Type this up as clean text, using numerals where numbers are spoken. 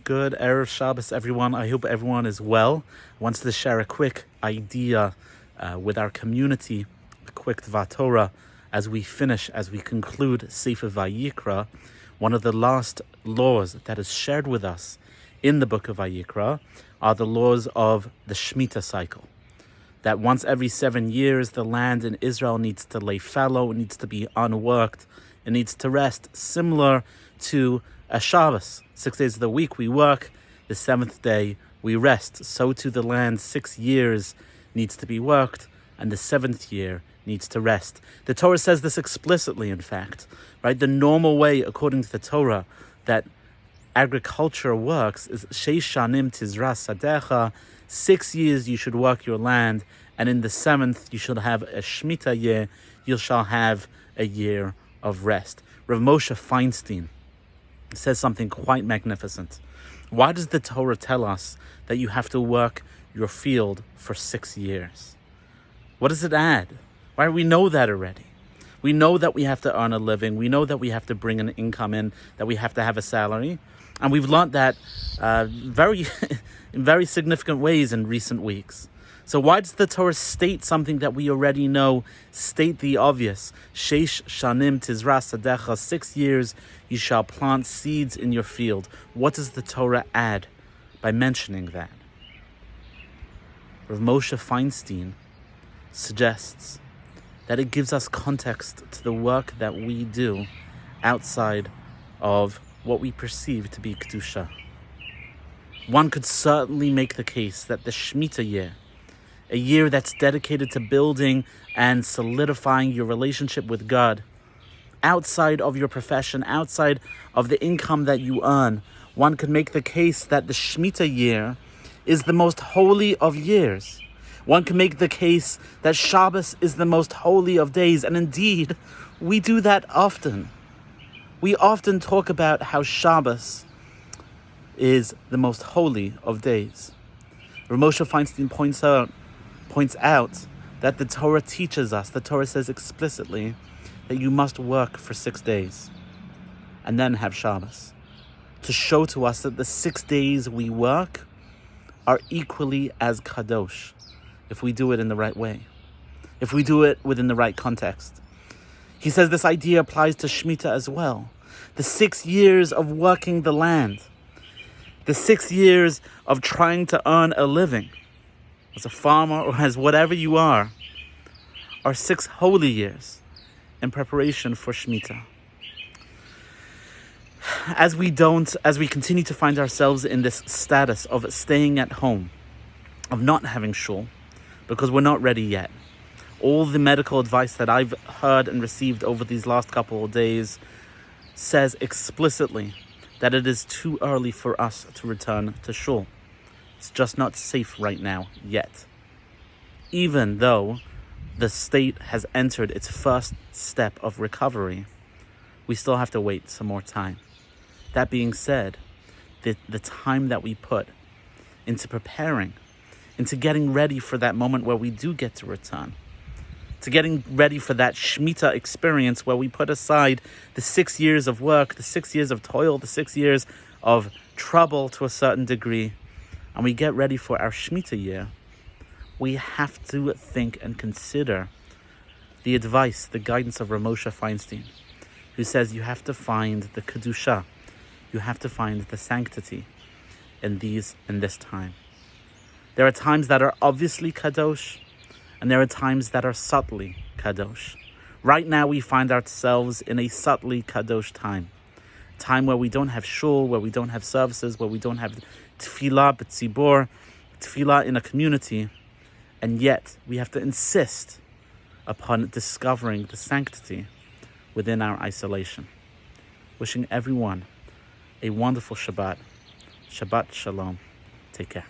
Good Erev Shabbos, everyone. I hope everyone is well. I wanted to share a quick idea with our community, a quick Dvar Torah, as we conclude Sefer Vayikra. One of the last laws that is shared with us in the book of Vayikra are the laws of the Shemitah cycle. That once every 7 years, the land in Israel needs to lay fallow, it needs to be unworked, it needs to rest, similar to a Shabbos. 6 days of the week we work, the 7th day we rest. So too the land 6 years needs to be worked, and the 7th year needs to rest. The Torah says this explicitly, in fact, right? The normal way, according to the Torah, that agriculture works is Sheish Shanim Tizra Sadecha. 6 years you should work your land, and in the 7th you should have a Shemitah year. You shall have a year of rest. Rav Moshe Feinstein says something quite magnificent. Why does the Torah tell us that you have to work your field for 6 years? What does it add? Why? We know that already. We know that we have to earn a living. We know that we have to bring an income in, that we have to have a salary. And we've learned that in very significant ways in recent weeks. So why does the Torah state something that we already know, state the obvious? Sheish shanim tizra sadecha, 6 years you shall plant seeds in your field. What does the Torah add by mentioning that? Rav Moshe Feinstein suggests that it gives us context to the work that we do outside of what we perceive to be Kedusha. One could certainly make the case that the Shemitah year, a year that's dedicated to building and solidifying your relationship with God, outside of your profession, outside of the income that you earn, one could make the case that the Shemitah year is the most holy of years. One can make the case that Shabbos is the most holy of days, and indeed, we do that often. We often talk about how Shabbos is the most holy of days. Rav Moshe Feinstein points out that the Torah teaches us, the Torah says explicitly, that you must work for 6 days and then have Shabbos, to show to us that the 6 days we work are equally as kadosh if we do it in the right way, if we do it within the right context. He says this idea applies to Shemitah as well. The 6 years of working the land, the 6 years of trying to earn a living as a farmer or as whatever you are 6 holy years in preparation for Shemitah. As we continue to find ourselves in this status of staying at home, of not having shul, because we're not ready yet. All the medical advice that I've heard and received over these last couple of days says explicitly that it is too early for us to return to shul. It's just not safe right now yet. Even though the state has entered its first step of recovery, we still have to wait some more time. That being said, the time that we put into preparing, into getting ready for that moment where we do get to return, to getting ready for that Shemitah experience where we put aside the 6 years of work, the 6 years of toil, the 6 years of trouble to a certain degree, and we get ready for our Shemitah year, we have to think and consider the advice, the guidance of Rav Moshe Feinstein, who says you have to find the Kedusha, you have to find the sanctity in this time. There are times that are obviously kadosh, and there are times that are subtly kadosh. Right now we find ourselves in a subtly kadosh time where we don't have shul, where we don't have services, where we don't have tefillah b'tzibor, tefillah in a community, and yet we have to insist upon discovering the sanctity within our isolation. Wishing everyone a wonderful Shabbat. Shabbat Shalom. Take care.